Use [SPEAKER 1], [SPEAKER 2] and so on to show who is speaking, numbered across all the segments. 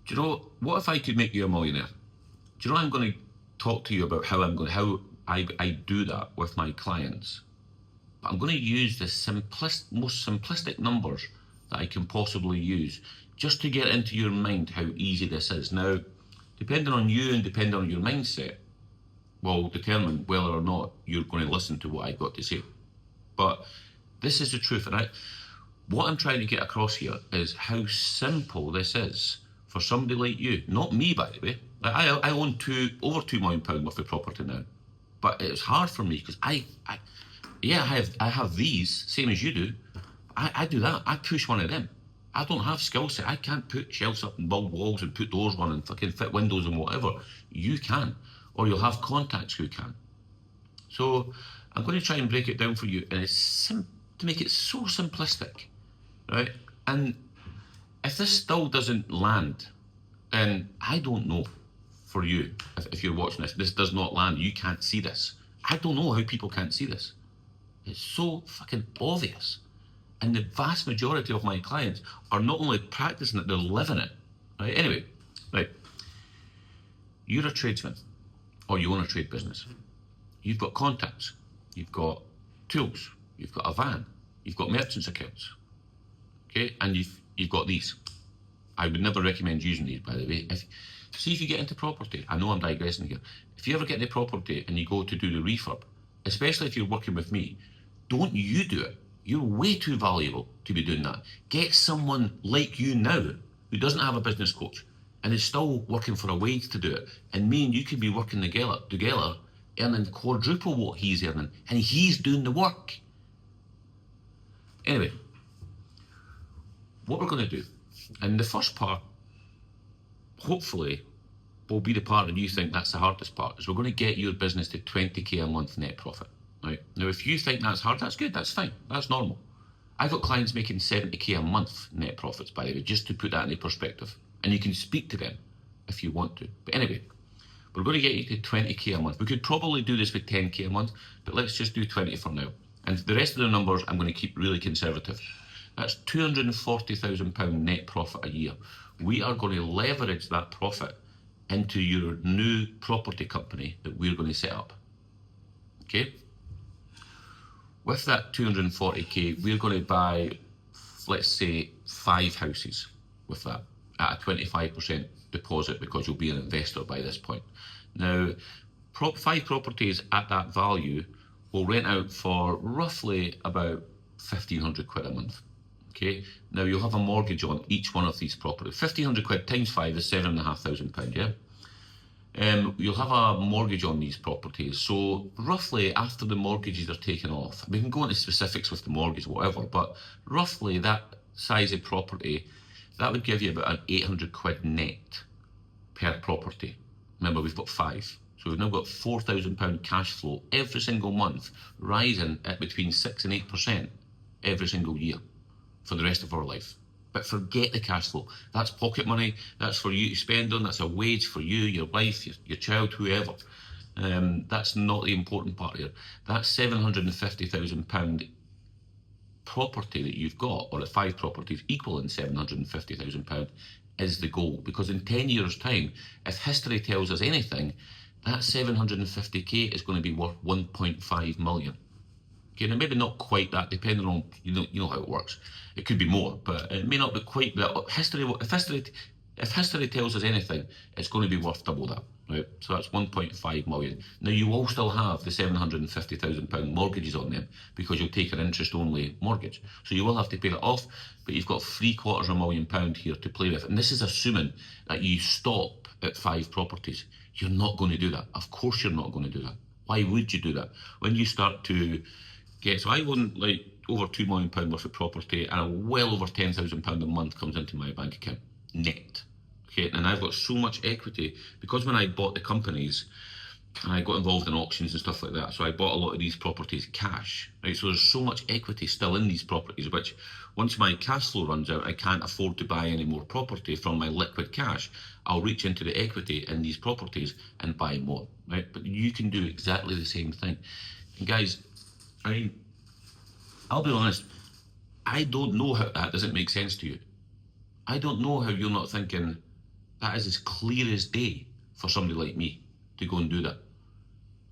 [SPEAKER 1] Do you know, what if I could make you a millionaire? Do you know I'm going to talk to you about how I do that with my clients? But I'm going to use the most simplistic numbers that I can possibly use just to get into your mind how easy this is. Now, depending on you and depending on your mindset, will determine whether or not you're going to listen to what I've got to say. But this is the truth, and what I'm trying to get across here is how simple this is for somebody like you. Not me, by the way. I own over £2 million worth of property now, but it's hard for me because I have these same as you do. I do that. I push one of them. I don't have skill set. I can't put shelves up and build walls and put doors on and fucking fit windows and whatever. You can, or you'll have contacts who can. So I'm going to try and break it down for you, and it's to make it so simplistic, right? And if this still doesn't land, then I don't know for you. If you're watching this does not land. You can't see this. I don't know how people can't see this. It's so fucking obvious. And the vast majority of my clients are not only practicing it, they're living it. Right? Anyway, right. You're a tradesman, or you own a trade business. You've got contacts, you've got tools, you've got a van, you've got merchants accounts. Okay, and you've got these. I would never recommend using these, by the way. If you get into property, I know I'm digressing here. If you ever get into property and you go to do the refurb, especially if you're working with me, don't you do it. You're way too valuable to be doing that. Get someone like you now who doesn't have a business coach and is still working for a wage to do it. And me and you could be working together, earning quadruple what he's earning, and he's doing the work. Anyway, what we're going to do, and the first part, hopefully, will be the part that you think that's the hardest part, is we're going to get your business to 20k a month net profit. Right? Now, if you think that's hard, that's good, that's fine, that's normal. I've got clients making 70k a month net profits, by the way, just to put that into perspective. And you can speak to them if you want to. But anyway, we're going to get you to 20k a month. We could probably do this with 10k a month, but let's just do 20 for now. And the rest of the numbers, I'm going to keep really conservative. That's £240,000 net profit a year. We are going to leverage that profit into your new property company that we're going to set up. Okay? With that 240k, we're going to buy, let's say, 5 houses with that at a 25% deposit, because you'll be an investor by this point. Now, 5 properties at that value will rent out for roughly about 1,500 quid a month. Okay, now you'll have a mortgage on each one of these properties. 1,500 quid times 5 is £7,500, yeah? You'll have a mortgage on these properties. So roughly after the mortgages are taken off, we can go into specifics with the mortgage, whatever, but roughly that size of property, that would give you about an 800 quid net per property. Remember, we've got 5. So we've now got £4,000 cash flow every single month, rising at between 6 and 8% every single year for the rest of our life. But forget the cash flow. That's pocket money. That's for you to spend on. That's a wage for you, your wife, your child, whoever. That's not the important part here. That £750,000 property that you've got, or the 5 properties equaling £750,000, is the goal. Because in 10 years' time, if history tells us anything, that 750k is going to be worth 1.5 million. Okay, now maybe not quite that, depending on you know how it works. It could be more, but it may not be quite that. If history tells us anything, it's going to be worth double that, right? So that's 1.5 million. Now you will still have the £750,000 mortgages on them, because you'll take an interest-only mortgage. So you will have to pay that off, but you've got £750,000 here to play with. And this is assuming that you stop at 5 properties. You're not going to do that. Of course you're not going to do that. Why would you do that? When you start to get, so I own like over £2 million worth of property, and well over £10,000 a month comes into my bank account, net. Okay, and I've got so much equity, because when I bought the companies, I got involved in auctions and stuff like that, so I bought a lot of these properties cash, right? So there's so much equity still in these properties, which once my cash flow runs out, I can't afford to buy any more property from my liquid cash. I'll reach into the equity in these properties and buy more, right? But you can do exactly the same thing. And guys, I'll be honest, I don't know how that doesn't make sense to you. I don't know how you're not thinking, That is as clear as day for somebody like me to go and do that.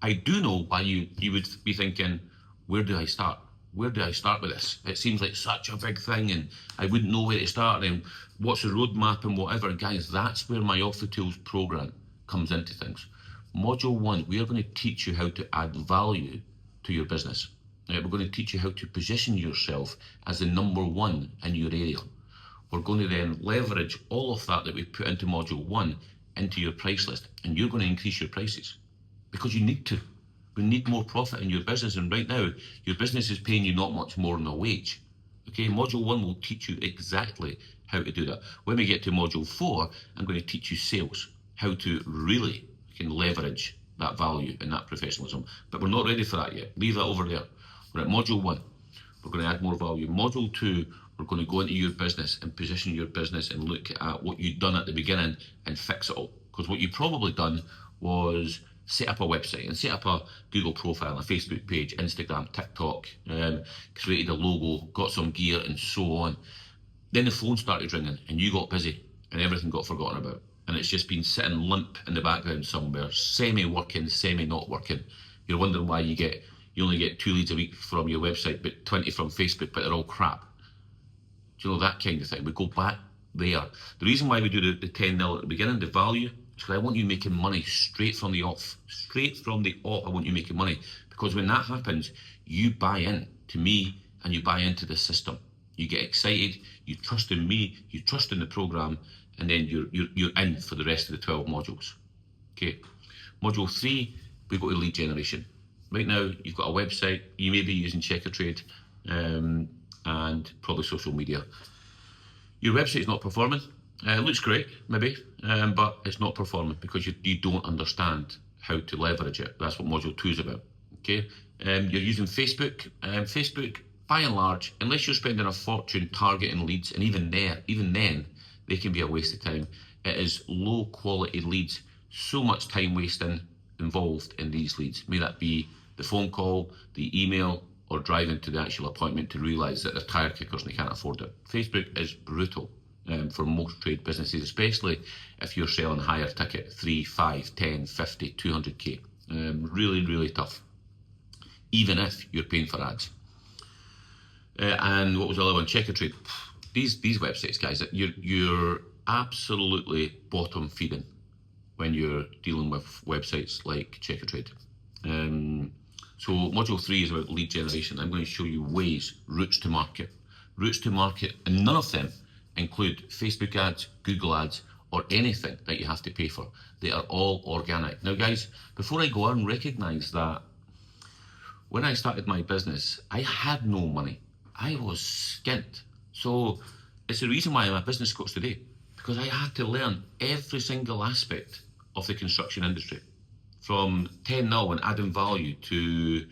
[SPEAKER 1] I do know why you would be thinking, where do I start? Where do I start with this? It seems like such a big thing and I wouldn't know where to start and what's the roadmap and whatever. Guys, that's where my Off the Tools program comes into things. Module 1, we are going to teach you how to add value to your business. We're going to teach you how to position yourself as the number one in your area. We're going to then leverage all of that we put into Module 1 into your price list, and you're going to increase your prices because you need to. We need more profit in your business, and right now your business is paying you not much more than a wage. Okay, Module 1 will teach you exactly how to do that. When we get to Module 4, I'm going to teach you sales, how to really leverage that value and that professionalism. But we're not ready for that yet. Leave that over there. We're at Module 1. We're going to add more value. Module 2, we're going to go into your business and position your business and look at what you've done at the beginning and fix it all. Because what you've probably done was set up a website and set up a Google profile, a Facebook page, Instagram, TikTok, created a logo, got some gear and so on. Then the phone started ringing and you got busy and everything got forgotten about. And it's just been sitting limp in the background somewhere, semi-working, semi-not working. You're wondering why you only get 2 leads a week from your website, but 20 from Facebook, but they're all crap. Do you know, that kind of thing? We go back there. The reason why we do the 10 nil at the beginning, the value, is because I want you making money straight from the off. Straight from the off, I want you making money. Because when that happens, you buy in to me and you buy into the system. You get excited, you trust in me, you trust in the program, and then you're in for the rest of the 12 modules. Okay. Module 3, we go to lead generation. Right now, you've got a website, you may be using Checkatrade, and probably social media. Your website's not performing. It looks great, maybe, but it's not performing because you don't understand how to leverage it. That's what Module 2 is about. Okay, you're using Facebook. Facebook, by and large, unless you're spending a fortune targeting leads, and even then, they can be a waste of time. It is low quality leads. So much time wasting involved in these leads. May that be the phone call, the email, or driving to the actual appointment to realise that they're tire kickers and they can't afford it. Facebook is brutal for most trade businesses, especially if you're selling higher ticket, 3, 5, 10, 50, 200k. Really, really tough, even if you're paying for ads. And what was the other one? Checkatrade. These websites, guys, you're absolutely bottom feeding when you're dealing with websites like Checkatrade. So Module 3 is about lead generation. I'm going to show you ways, routes to market, and none of them include Facebook ads, Google ads, or anything that you have to pay for. They are all organic. Now, guys, before I go on, recognize that when I started my business, I had no money. I was skint. So it's the reason why I'm a business coach today, because I had to learn every single aspect of the construction industry, from 10 now and adding value to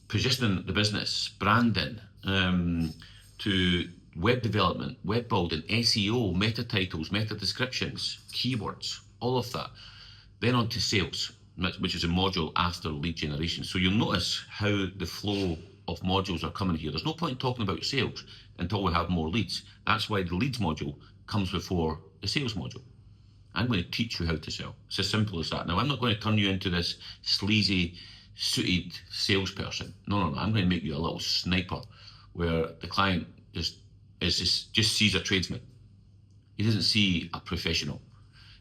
[SPEAKER 1] positioning the business, branding, to web development, web building, SEO, meta titles, meta descriptions, keywords, all of that. Then on to sales, which is a module after lead generation. So you'll notice how the flow of modules are coming here. There's no point in talking about sales until we have more leads. That's why the leads module comes before the sales module. I'm going to teach you how to sell. It's as simple as that. Now, I'm not going to turn you into this sleazy, suited salesperson. No. I'm going to make you a little sniper where the client just sees a tradesman. He doesn't see a professional.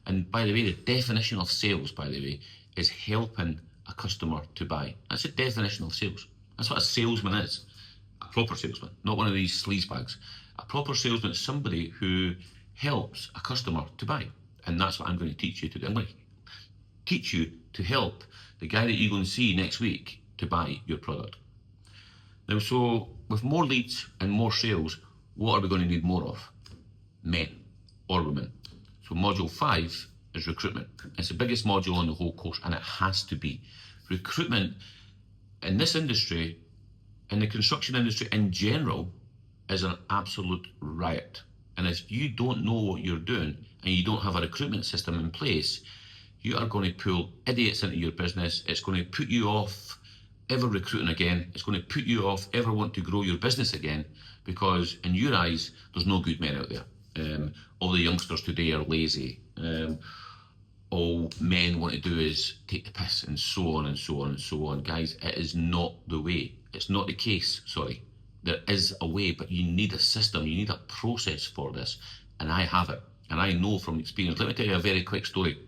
[SPEAKER 1] And by the way, the definition of sales, by the way, is helping a customer to buy. That's the definition of sales. That's what a salesman is. A proper salesman, not one of these sleazebags. A proper salesman is somebody who helps a customer to buy. And that's what I'm going to teach you to do. I'm going to teach you to help the guy that you're going to see next week to buy your product. Now, so with more leads and more sales, what are we going to need more of? Men or women. So module 5 is recruitment. It's the biggest module on the whole course, and it has to be. Recruitment in this industry, in the construction industry in general, is an absolute riot. And if you don't know what you're doing and you don't have a recruitment system in place, you are going to pull idiots into your business. It's going to put you off ever recruiting again. It's going to put you off ever want to grow your business again, because in your eyes, there's no good men out there. All the youngsters today are lazy. All men want to do is take the piss, and so on and so on and so on. Guys, it is not the way. It's not the case, sorry. There is a way, but you need a system, you need a process for this, and I have it, and I know from experience. Let me tell you a very quick story.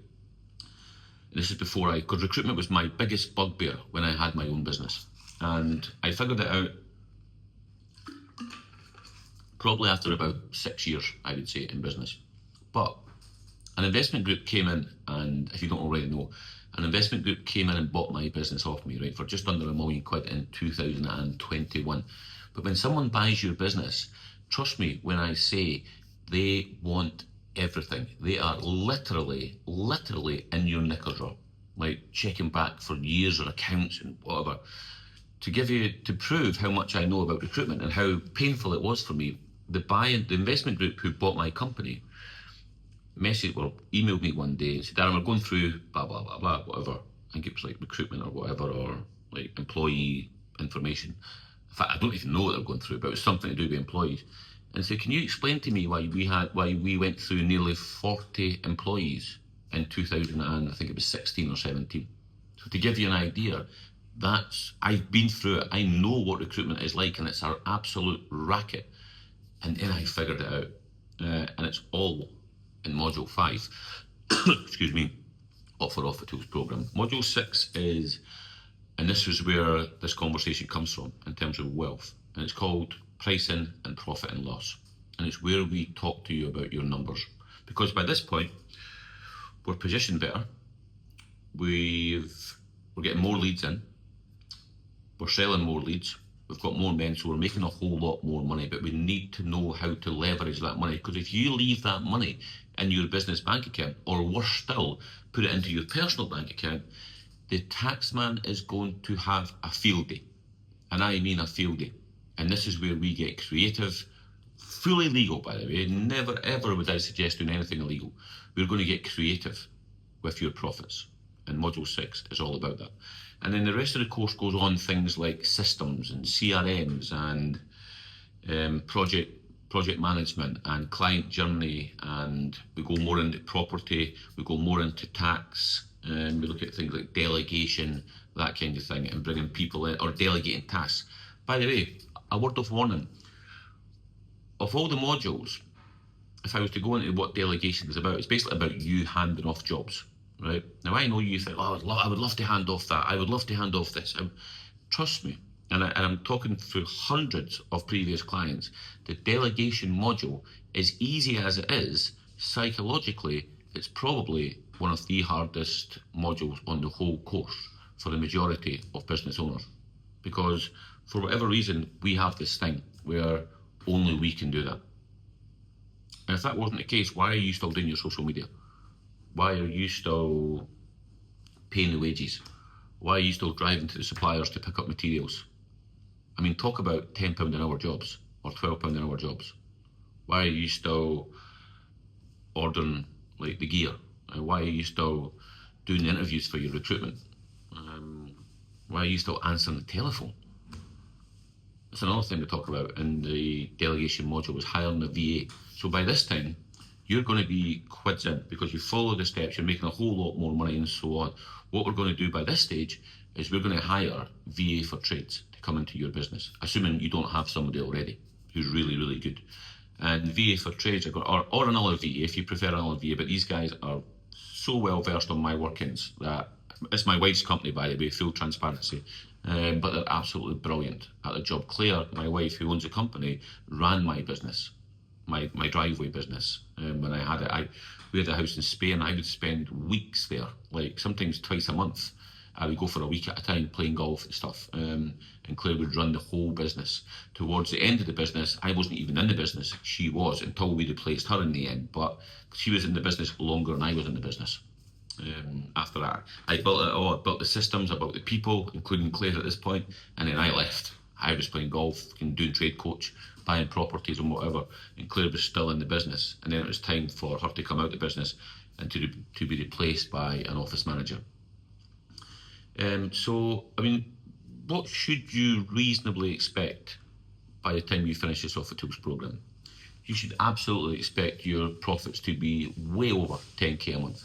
[SPEAKER 1] This is before because recruitment was my biggest bugbear when I had my own business, and I figured it out probably after about 6 years, I would say, in business. But an investment group came in, and if you don't already know, an investment group came in and bought my business off me, right, for just under £1 million in 2021. But when someone buys your business, trust me when I say they want everything. They are literally in your knicker drawer, like checking back for years or accounts and whatever. To prove how much I know about recruitment and how painful it was for me, the investment group who bought my company emailed me one day and said, Darren, we're going through blah, blah, blah, blah, whatever. I think it was like recruitment or whatever, or like employee information. In fact, I don't even know what they're going through, but it was something to do with employees. And said, can you explain to me why we went through nearly 40 employees in 2000 and I think it was 16 or 17. So to give you an idea, I've been through it. I know what recruitment is like, and it's our absolute racket. And then I figured it out, and it's all in Module 5, excuse me, Offer Tools program. Module 6 is, and this is where this conversation comes from in terms of wealth, and it's called Pricing and Profit and Loss. And it's where we talk to you about your numbers. Because by this point, we're positioned better, we're getting more leads in, we're selling more leads, we've got more men, so we're making a whole lot more money, but we need to know how to leverage that money. Because if you leave that money in your business bank account, or worse still, put it into your personal bank account, the taxman is going to have a field day. And I mean a field day. And this is where we get creative, fully legal, by the way. Never ever would I suggest doing anything illegal. We're going to get creative with your profits. And Module 6 is all about that. And then the rest of the course goes on things like systems and CRMs and project management and client journey, and we go more into property, we go more into tax, and we look at things like delegation, that kind of thing, and bringing people in, or delegating tasks. By the way, a word of warning, of all the modules, if I was to go into what delegation is about, it's basically about you handing off jobs. Right? Now I know you think, oh, I would love to hand off that, I would love to hand off this. Trust me, and I'm talking through hundreds of previous clients, the delegation module, as easy as it is, psychologically, it's probably one of the hardest modules on the whole course for the majority of business owners. Because for whatever reason, we have this thing where only we can do that. And if that wasn't the case, why are you still doing your social media? Why are you still paying the wages? Why are you still driving to the suppliers to pick up materials? I mean, talk about £10 an hour jobs or £12 an hour jobs. Why are you still ordering like the gear? Why are you still doing the interviews for your recruitment? Why are you still answering the telephone? That's another thing to talk about in the delegation module, is hiring a VA. So by this time, you're going to be quids in because you follow the steps, you're making a whole lot more money and so on. What we're going to do by this stage is we're going to hire VA for trades to come into your business, assuming you don't have somebody already who's really, really good. And VA for trades, or another VA if you prefer another VA, but these guys are so well versed on my workings that it's my wife's company, by the way, full transparency. But they're absolutely brilliant at the job. Claire, my wife, who owns the company, ran my business, my driveway business. When I had it, we had a house in Spain. I would spend weeks there, like sometimes twice a month. I would go for a week at a time playing golf and stuff. And Claire would run the whole business. Towards the end of the business, I wasn't even in the business. She was, until we replaced her in the end. But she was in the business longer than I was in the business. After that, I built it all. I built the systems, I built the people, including Claire at this point, and then I left. I was playing golf and doing trade coach, buying properties and whatever, and Claire was still in the business. And then it was time for her to come out of the business and to be replaced by an office manager. So, I mean, what should you reasonably expect by the time you finish this Offer Tools program? you should absolutely expect your profits to be way over 10k a month.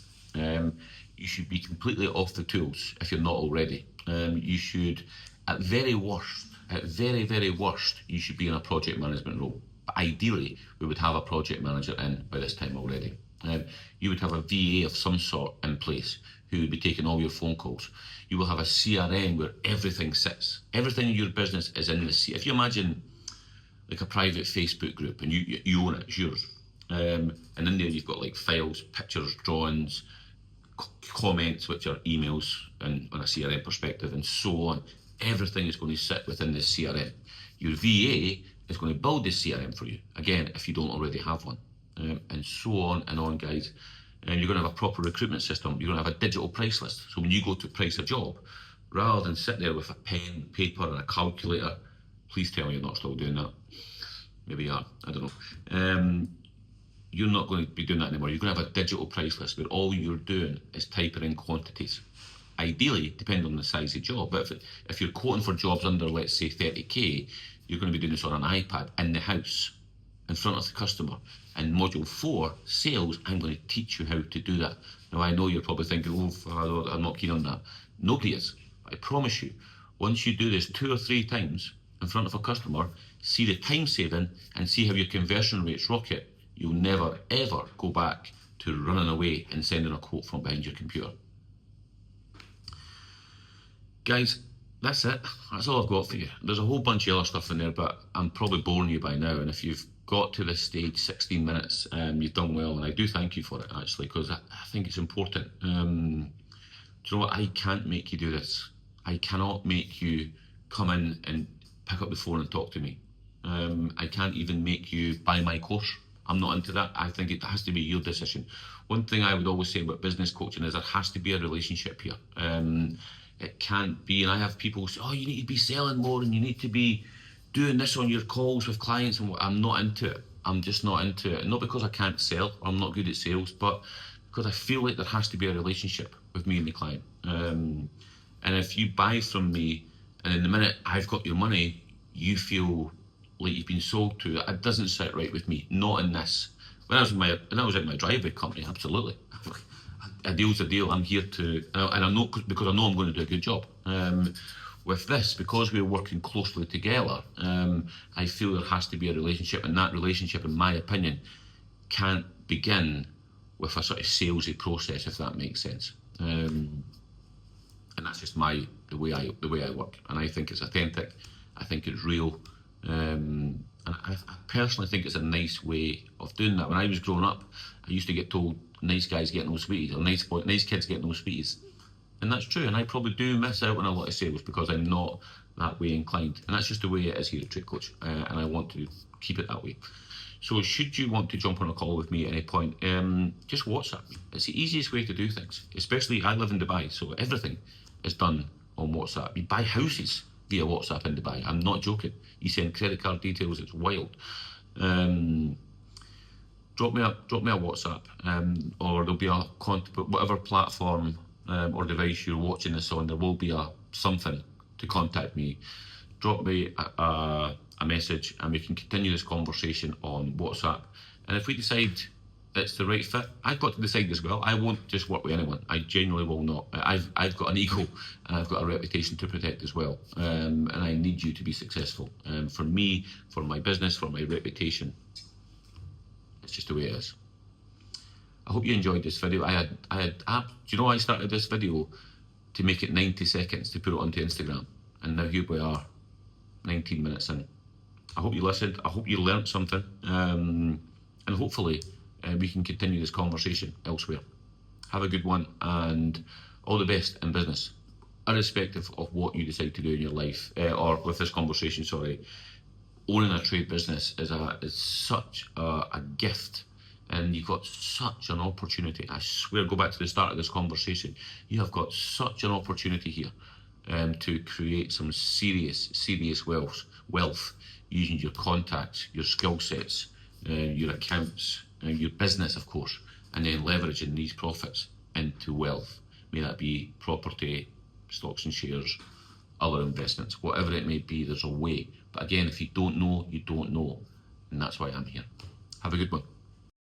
[SPEAKER 1] You should be completely off the tools if you're not already. You should, at very very worst, you should be in a project management role. But ideally, we would have a project manager in by this time already. You would have a VA of some sort in place who would be taking all your phone calls. You will have a CRM where everything sits. Everything in your business is in the C. If you imagine like a private Facebook group and you own it, it's yours. And in there you've got like files, pictures, drawings, comments, which are emails and on a CRM perspective, and so on. Everything is going to sit within this CRM. Your VA is going to build this CRM for you, again, if you don't already have one, and so on, guys. And you're going to have a proper recruitment system. You're going to have a digital price list. So when you go to price a job, rather than sit there with a pen, paper, and a calculator, please tell me you're not still doing that. Maybe you are, I don't know. You're not going to be doing that anymore. You're going to have a digital price list where all you're doing is typing in quantities. Ideally, depending on the size of the job, but if you're quoting for jobs under, let's say, 30k, you're going to be doing this on an iPad in the house, in front of the customer. And module 4, sales, I'm going to teach you how to do that. Now, I know you're probably thinking, oh, I'm not keen on that. Nobody is. I promise you, once you do this 2 or 3 times in front of a customer, see the time saving and see how your conversion rates rocket, you'll never ever go back to running away and sending a quote from behind your computer. Guys, that's it. That's all I've got for you. There's a whole bunch of other stuff in there, but I'm probably boring you by now. And if you've got to this stage, 16 minutes, you've done well. And I do thank you for it, actually, because I think it's important. Do you know what? I can't make you do this. I cannot make you come in and pick up the phone and talk to me. I can't even make you buy my course. I'm not into that. I think it has to be your decision. One thing I would always say about business coaching is there has to be a relationship here. It can't be, and I have people say, oh, you need to be selling more and you need to be doing this on your calls with clients, and I'm not into it. I'm just not into it. Not because I can't sell, or I'm not good at sales, but because I feel like there has to be a relationship with me and the client. And if you buy from me, and in the minute I've got your money, you feel like you've been sold to, it doesn't sit right with me. Not in this. When I was at my driveway company, absolutely. A deal's a deal. I'm here to, and I know, because I know I'm going to do a good job. With this, because we're working closely together, I feel there has to be a relationship, and that relationship, in my opinion, can't begin with a sort of salesy process, if that makes sense. And that's just the way I work, and I think it's authentic. I think it's real. And I personally think it's a nice way of doing that. When I was growing up, I used to get told nice guys get no sweeties, or nice kids get no sweeties, and that's true. And I probably do miss out on a lot of sales because I'm not that way inclined, and that's just the way it is here at Trade Coach, and I want to keep it that way. So should you want to jump on a call with me at any point, just WhatsApp me. It's the easiest way to do things, especially I live in Dubai, so everything is done on WhatsApp. You buy houses via WhatsApp in Dubai. I'm not joking. You send credit card details, it's wild. Drop me a WhatsApp, or there'll be a whatever platform or device you're watching this on, there will be something to contact me. Drop me a message and we can continue this conversation on WhatsApp. And if we decide it's the right fit, I've got to decide as well. I won't just work with anyone. I genuinely will not. I've got an ego and I've got a reputation to protect as well. And I need you to be successful. For me, for my business, for my reputation. It's just the way it is. I hope you enjoyed this video. Do you know I started this video to make it 90 seconds to put it onto Instagram, and now here we are, 19 minutes in. I hope you listened. I hope you learnt something, and hopefully we can continue this conversation elsewhere. Have a good one, and all the best in business, irrespective of what you decide to do in your life, or with this conversation. Sorry. Owning a trade business is such a gift, and you've got such an opportunity. I swear, go back to the start of this conversation. You have got such an opportunity here to create some serious wealth using your contacts, your skill sets, your accounts, your business, of course, and then leveraging these profits into wealth. May that be property, stocks and shares, other investments, whatever it may be, there's a way. But again, if you don't know, you don't know. And that's why I'm here. Have a good one.